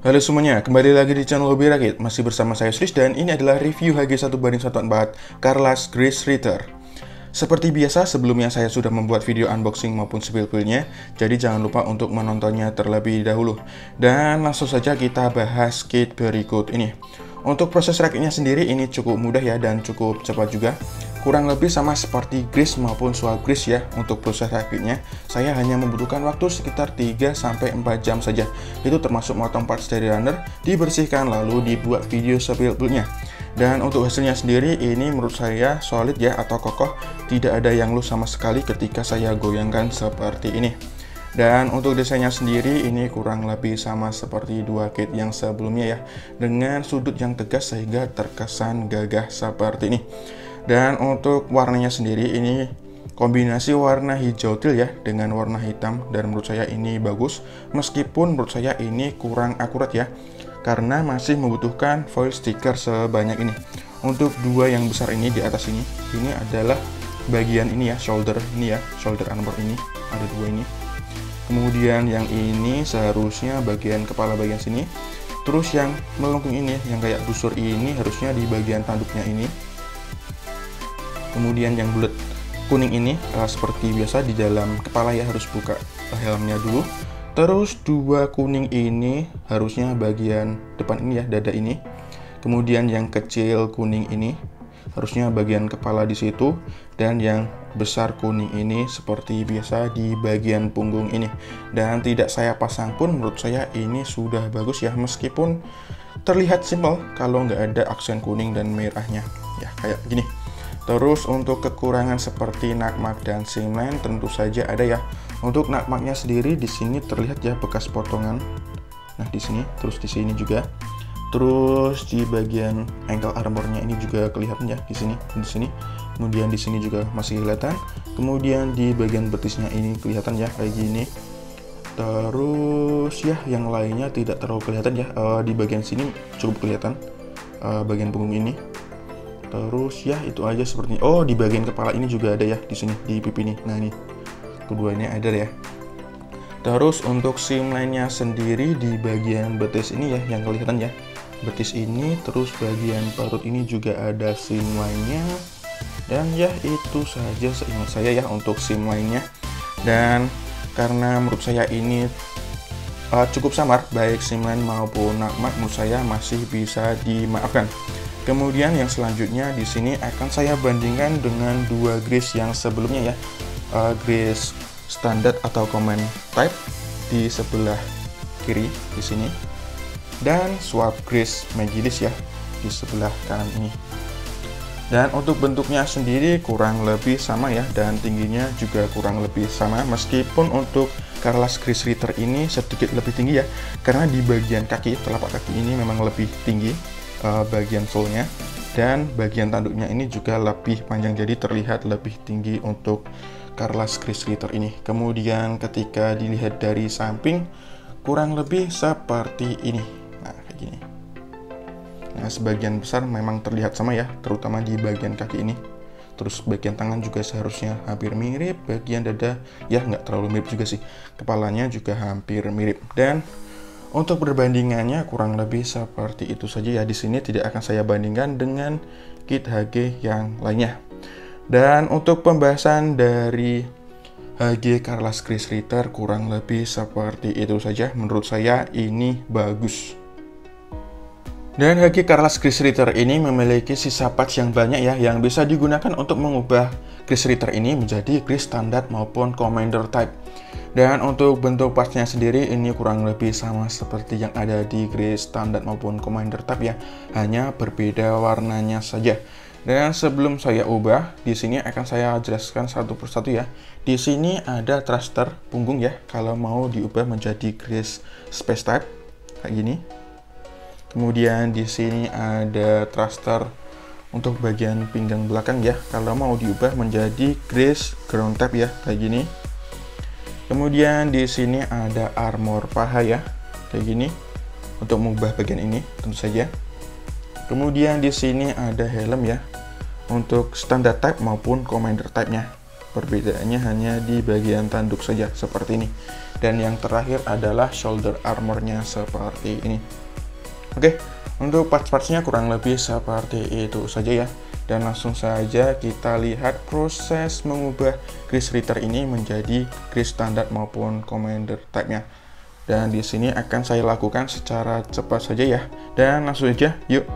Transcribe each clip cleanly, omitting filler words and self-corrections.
Halo semuanya, kembali lagi di channel Hobi Rakit. Masih bersama saya Sris dan ini adalah review HG1:1.4 Carla's Grace Ritter. Seperti biasa, sebelumnya saya sudah membuat video unboxing maupun spill-spillnya, jadi jangan lupa untuk menontonnya terlebih dahulu. Dan langsung saja kita bahas kit berikut ini. Untuk proses rakitnya sendiri ini cukup mudah ya dan cukup cepat juga. Kurang lebih sama seperti grease maupun swap grease ya. Untuk proses rakitnya, saya hanya membutuhkan waktu sekitar 3-4 jam saja. Itu termasuk motong parts dari runner, dibersihkan lalu dibuat video spill-spillnya. Dan untuk hasilnya sendiri ini menurut saya solid ya atau kokoh, tidak ada yang loose sama sekali ketika saya goyangkan seperti ini. Dan untuk desainnya sendiri ini kurang lebih sama seperti dua kit yang sebelumnya ya, dengan sudut yang tegas sehingga terkesan gagah seperti ini. Dan untuk warnanya sendiri ini kombinasi warna hijau teal ya dengan warna hitam, dan menurut saya ini bagus, meskipun menurut saya ini kurang akurat ya karena masih membutuhkan foil stiker sebanyak ini. Untuk dua yang besar ini di atas ini adalah bagian ini ya, shoulder ini ya, shoulder armor ini ada dua ini. Kemudian yang ini seharusnya bagian kepala bagian sini. Terus yang melengkung ini yang kayak busur ini harusnya di bagian tanduknya ini. Kemudian yang bulat kuning ini seperti biasa di dalam kepala ya, harus buka helmnya dulu. Terus dua kuning ini harusnya bagian depan ini ya, dada ini. Kemudian yang kecil kuning ini harusnya bagian kepala di situ, dan yang besar kuning ini seperti biasa di bagian punggung ini. Dan tidak saya pasang pun menurut saya ini sudah bagus ya, meskipun terlihat simpel kalau nggak ada aksen kuning dan merahnya ya kayak gini. Terus untuk kekurangan seperti nakmak dan seamline tentu saja ada ya. Untuk nakmaknya sendiri di sini terlihat ya bekas potongan. Nah di sini, terus di sini juga. Terus di bagian ankle armornya ini juga kelihatan ya di sini, di sini. Kemudian di sini juga masih kelihatan. Kemudian di bagian betisnya ini kelihatan ya kayak gini. Terus ya yang lainnya tidak terlalu kelihatan ya. Di bagian sini cukup kelihatan bagian punggung ini. Terus ya itu aja sepertinya. Oh, di bagian kepala ini juga ada ya di sini di pipi nih. Nah ini keduanya ada ya. Terus untuk seamline-nya sendiri di bagian betis ini ya yang kelihatan ya. Betis ini, terus bagian perut ini juga ada seamline-nya. Dan ya itu saja seingat saya ya untuk seamline-nya. Dan karena menurut saya ini cukup samar baik seamline maupun nakmak, menurut saya masih bisa dimaafkan. Kemudian yang selanjutnya di sini akan saya bandingkan dengan dua grease yang sebelumnya ya, grease standar atau common type di sebelah kiri di sini, dan swap grease Magilis ya di sebelah kanan ini. Dan untuk bentuknya sendiri kurang lebih sama ya, dan tingginya juga kurang lebih sama, meskipun untuk Carla's Grace Ritter ini sedikit lebih tinggi ya, karena di bagian kaki, telapak kaki ini memang lebih tinggi bagian fullnya, dan bagian tanduknya ini juga lebih panjang, jadi terlihat lebih tinggi untuk Carla's Grace Ritter ini. Kemudian ketika dilihat dari samping kurang lebih seperti ini. Nah kayak gini. Nah sebagian besar memang terlihat sama ya, terutama di bagian kaki ini. Terus bagian tangan juga seharusnya hampir mirip, bagian dada ya nggak terlalu mirip juga sih, kepalanya juga hampir mirip. Dan untuk perbandingannya kurang lebih seperti itu saja ya. Di sini tidak akan saya bandingkan dengan kit HG yang lainnya. Dan untuk pembahasan dari HG Carla's Grace Ritter kurang lebih seperti itu saja. Menurut saya ini bagus. Dan HG Carla's Grace Ritter ini memiliki sisa parts yang banyak ya, yang bisa digunakan untuk mengubah Grace Ritter ini menjadi Grace standar maupun Commander type. Dan untuk bentuk partsnya sendiri ini kurang lebih sama seperti yang ada di Grace standar maupun Commander type ya, hanya berbeda warnanya saja. Dan sebelum saya ubah, di sini akan saya jelaskan satu persatu ya. Di sini ada thruster punggung ya, kalau mau diubah menjadi Grace Space type kayak gini. Kemudian di sini ada thruster untuk bagian pinggang belakang ya, kalau mau diubah menjadi Grace Ground type ya kayak gini. Kemudian di sini ada armor paha ya, kayak gini, untuk mengubah bagian ini tentu saja. Kemudian di sini ada helm ya, untuk standard type maupun commander type-nya. Perbedaannya hanya di bagian tanduk saja seperti ini. Dan yang terakhir adalah shoulder armornya seperti ini. Oke, untuk parts-partsnya kurang lebih seperti itu saja ya. Dan langsung saja kita lihat proses mengubah Grease Ritter ini menjadi Grease standar maupun Commander type-nya. Dan di sini akan saya lakukan secara cepat saja ya. Dan langsung saja, yuk.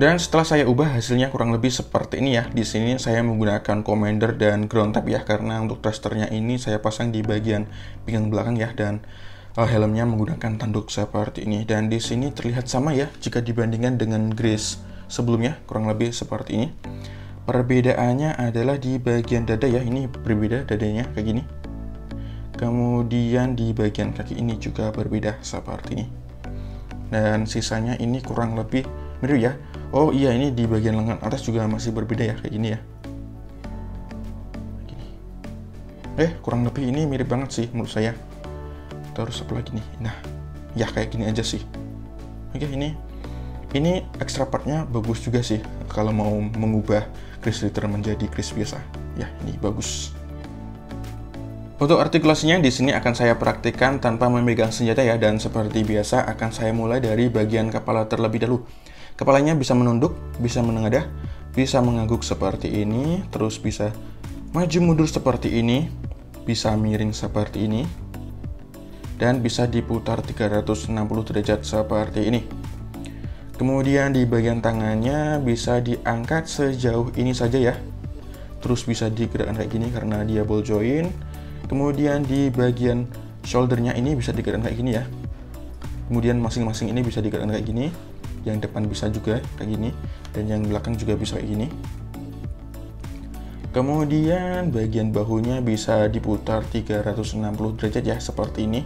Dan setelah saya ubah hasilnya kurang lebih seperti ini ya. Di sini saya menggunakan Commander dan Ground Type ya, karena untuk thrusternya ini saya pasang di bagian pinggang belakang ya, dan helmnya menggunakan tanduk seperti ini. Dan di sini terlihat sama ya jika dibandingkan dengan Grease sebelumnya, kurang lebih seperti ini. Perbedaannya adalah di bagian dada ya, ini berbeda dadanya kayak gini. Kemudian di bagian kaki ini juga berbeda seperti ini. Dan sisanya ini kurang lebih mirip ya. Oh iya, ini di bagian lengan atas juga masih berbeda ya, kayak gini ya. Gini. Kurang lebih ini mirip banget sih menurut saya. Terus apa lagi nih? Nah, ya kayak gini aja sih. Oke, ini extra partnya bagus juga sih kalau mau mengubah Grease Ritter menjadi Grease biasa. Ya, ini bagus. Untuk artikulasinya di sini akan saya praktikkan tanpa memegang senjata ya, dan seperti biasa akan saya mulai dari bagian kepala terlebih dahulu. Kepalanya bisa menunduk, bisa menengadah, bisa mengangguk seperti ini, terus bisa maju mundur seperti ini, bisa miring seperti ini, dan bisa diputar 360 derajat seperti ini. Kemudian di bagian tangannya bisa diangkat sejauh ini saja ya, terus bisa digerakkan kayak gini karena dia ball joint. Kemudian di bagian shouldernya ini bisa digerakkan kayak gini ya. Kemudian masing-masing ini bisa digerakkan kayak gini. Yang depan bisa juga kayak gini, dan yang belakang juga bisa kayak gini. Kemudian bagian bahunya bisa diputar 360 derajat ya, seperti ini.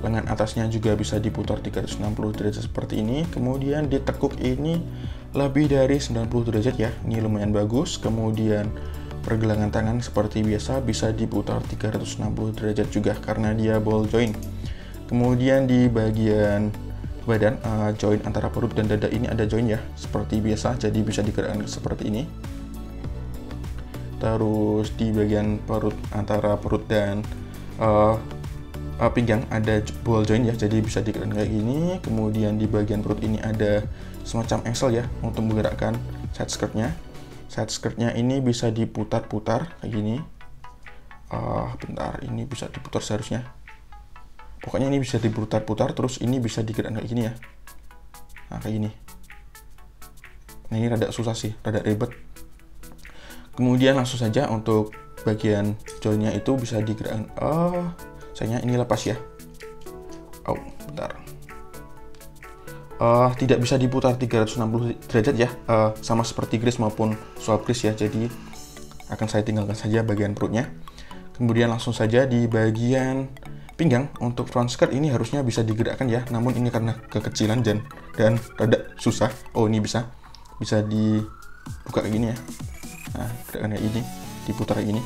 Lengan atasnya juga bisa diputar 360 derajat seperti ini. Kemudian ditekuk ini lebih dari 90 derajat ya, ini lumayan bagus. Kemudian pergelangan tangan seperti biasa bisa diputar 360 derajat juga karena dia ball joint. Kemudian di bagian badan, joint antara perut dan dada ini ada joint ya, seperti biasa, jadi bisa digerakkan seperti ini. Terus di bagian perut, antara perut dan pinggang ada ball joint ya, jadi bisa digerakkan kayak gini. Kemudian di bagian perut ini ada semacam engsel ya untuk menggerakkan side skirtnya. Side skirtnya ini bisa diputar-putar kayak gini. Bentar, ini bisa diputar seharusnya. Pokoknya ini bisa diputar-putar, terus ini bisa digerakkan kayak gini ya. Nah, kayak gini. Nah, ini rada susah sih, rada ribet. Kemudian langsung saja untuk bagian joinnya itu bisa digerakkan. Oh, sayangnya ini lepas ya. Oh, bentar. Tidak bisa diputar 360 derajat ya, sama seperti Grace maupun Swap Grace ya. Jadi akan saya tinggalkan saja bagian perutnya. Kemudian langsung saja di bagian pinggang. Untuk front skirt ini harusnya bisa digerakkan ya, namun ini karena kekecilan dan rada susah. Oh, ini bisa dibuka kayak gini ya. Nah, gerakan kayak ini, diputar kayak gini.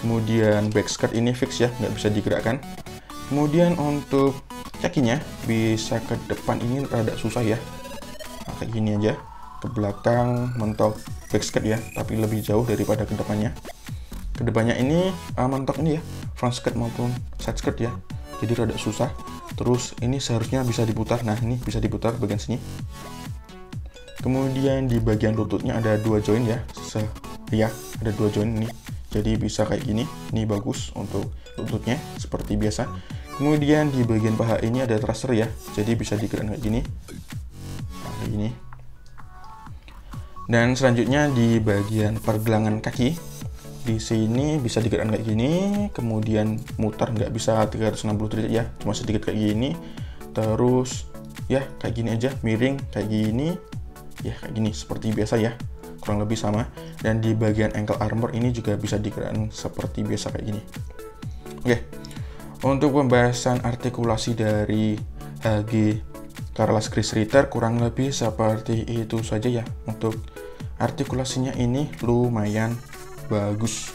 Kemudian back skirt ini fix ya, nggak bisa digerakkan. Kemudian untuk kakinya bisa ke depan, ini rada susah ya. Nah, kayak gini aja. Ke belakang mentok back skirt ya, tapi lebih jauh daripada ke depannya. Ke depannya ini mentok ini ya, front skirt maupun side skirt ya. Jadi rada susah. Terus ini seharusnya bisa diputar. Nah, ini bisa diputar bagian sini. Kemudian di bagian lututnya ada 2 join ya. Ya, ada 2 join ini. Jadi bisa kayak gini. Ini bagus untuk lututnya seperti biasa. Kemudian di bagian paha ini ada thruster ya. Jadi bisa digerakkan kayak gini. Nah, kayak gini. Dan selanjutnya di bagian pergelangan kaki, di sini bisa digerakkan kayak gini. Kemudian mutar, nggak bisa 360 derajat ya, cuma sedikit kayak gini. Terus ya kayak gini aja, miring kayak gini. Ya kayak gini seperti biasa ya, kurang lebih sama. Dan di bagian ankle armor ini juga bisa digerakkan seperti biasa kayak gini. Oke, untuk pembahasan artikulasi dari HG Carlas Grace Ritter kurang lebih seperti itu saja ya. Untuk artikulasinya ini lumayan bagus.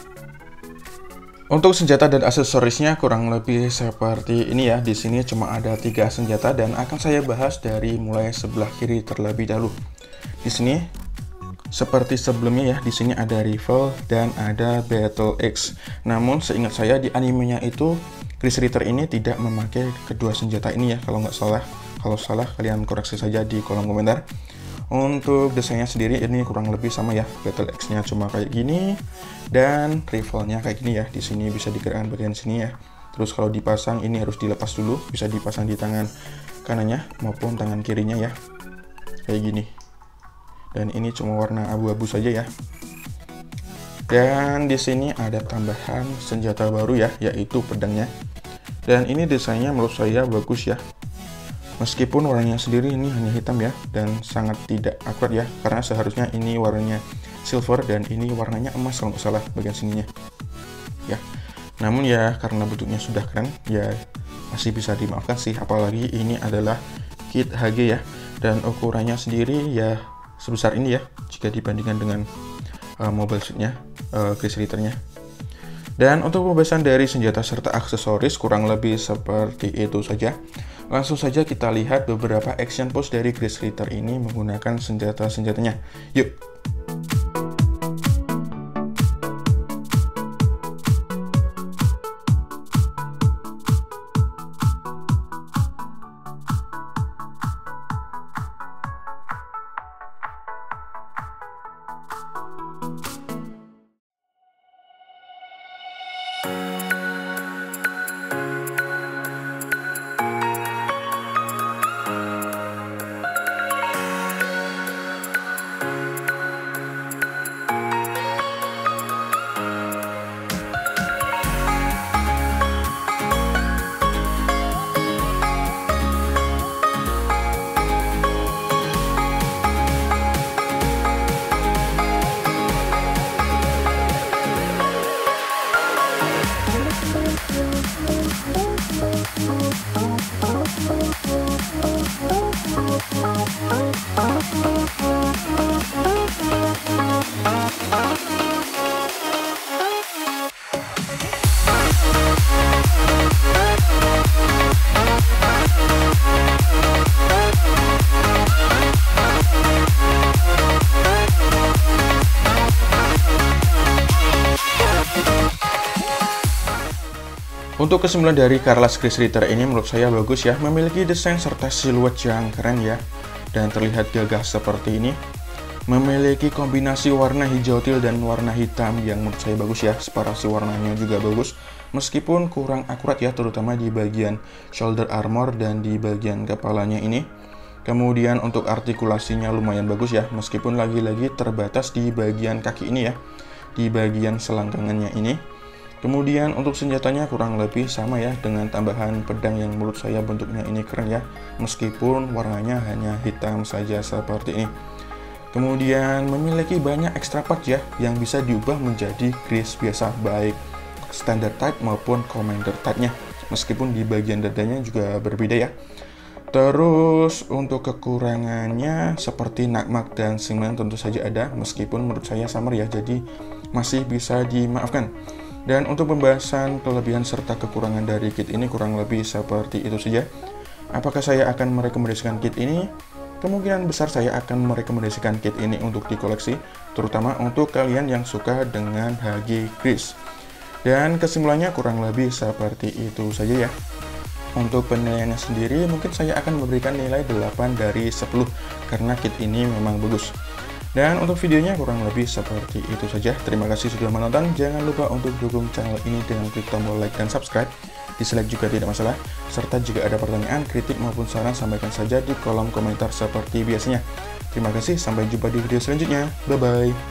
Untuk senjata dan aksesorisnya kurang lebih seperti ini ya. Di sini cuma ada 3 senjata dan akan saya bahas dari mulai sebelah kiri terlebih dahulu. Di sini seperti sebelumnya ya, di sini ada rifle dan ada battle axe. Namun seingat saya di animenya itu Grace Ritter ini tidak memakai kedua senjata ini ya, kalau nggak salah. Kalau salah kalian koreksi saja di kolom komentar. Untuk desainnya sendiri ini kurang lebih sama ya, battle axe-nya cuma kayak gini dan rifle-nya kayak gini ya. Di sini bisa digerakkan bagian sini ya. Terus kalau dipasang ini harus dilepas dulu, bisa dipasang di tangan kanannya maupun tangan kirinya ya. Kayak gini. Dan ini cuma warna abu-abu saja ya. Dan di sini ada tambahan senjata baru ya, yaitu pedangnya. Dan ini desainnya menurut saya bagus ya. Meskipun warnanya sendiri ini hanya hitam ya, dan sangat tidak akurat ya, karena seharusnya ini warnanya silver dan ini warnanya emas kalau nggak salah bagian sininya. Ya, namun ya karena bentuknya sudah keren, ya masih bisa dimaafkan sih. Apalagi ini adalah kit HG ya, dan ukurannya sendiri ya sebesar ini ya, jika dibandingkan dengan mobile suitnya, Grace Ritternya. Dan untuk pembahasan dari senjata serta aksesoris kurang lebih seperti itu saja. Langsung saja kita lihat beberapa action pose dari Grace Ritter ini menggunakan senjata-senjatanya. Yuk! Untuk kesimpulan dari Carlas Grace Ritter ini menurut saya bagus ya, memiliki desain serta siluet yang keren ya, dan terlihat gagah seperti ini. Memiliki kombinasi warna hijau teal dan warna hitam yang menurut saya bagus ya, separasi warnanya juga bagus. Meskipun kurang akurat ya, terutama di bagian shoulder armor dan di bagian kepalanya ini. Kemudian untuk artikulasinya lumayan bagus ya, meskipun lagi-lagi terbatas di bagian kaki ini ya. di bagian selangkangannya ini. Kemudian untuk senjatanya kurang lebih sama ya, dengan tambahan pedang yang menurut saya bentuknya ini keren ya, meskipun warnanya hanya hitam saja seperti ini. Kemudian memiliki banyak extra part ya, yang bisa diubah menjadi Grease biasa, baik standard type maupun commander type-nya, meskipun di bagian dadanya juga berbeda ya. Terus untuk kekurangannya seperti nakmak dan semen tentu saja ada, meskipun menurut saya samar ya, jadi masih bisa dimaafkan. Dan untuk pembahasan kelebihan serta kekurangan dari kit ini kurang lebih seperti itu saja. Apakah saya akan merekomendasikan kit ini? Kemungkinan besar saya akan merekomendasikan kit ini untuk dikoleksi, terutama untuk kalian yang suka dengan HG Grease. Dan kesimpulannya kurang lebih seperti itu saja ya. Untuk penilaiannya sendiri mungkin saya akan memberikan nilai 8 dari 10 karena kit ini memang bagus. Dan untuk videonya kurang lebih seperti itu saja. Terima kasih sudah menonton. Jangan lupa untuk dukung channel ini dengan klik tombol like dan subscribe. Dislike juga tidak masalah. Serta jika ada pertanyaan, kritik maupun saran, sampaikan saja di kolom komentar seperti biasanya. Terima kasih, sampai jumpa di video selanjutnya. Bye-bye.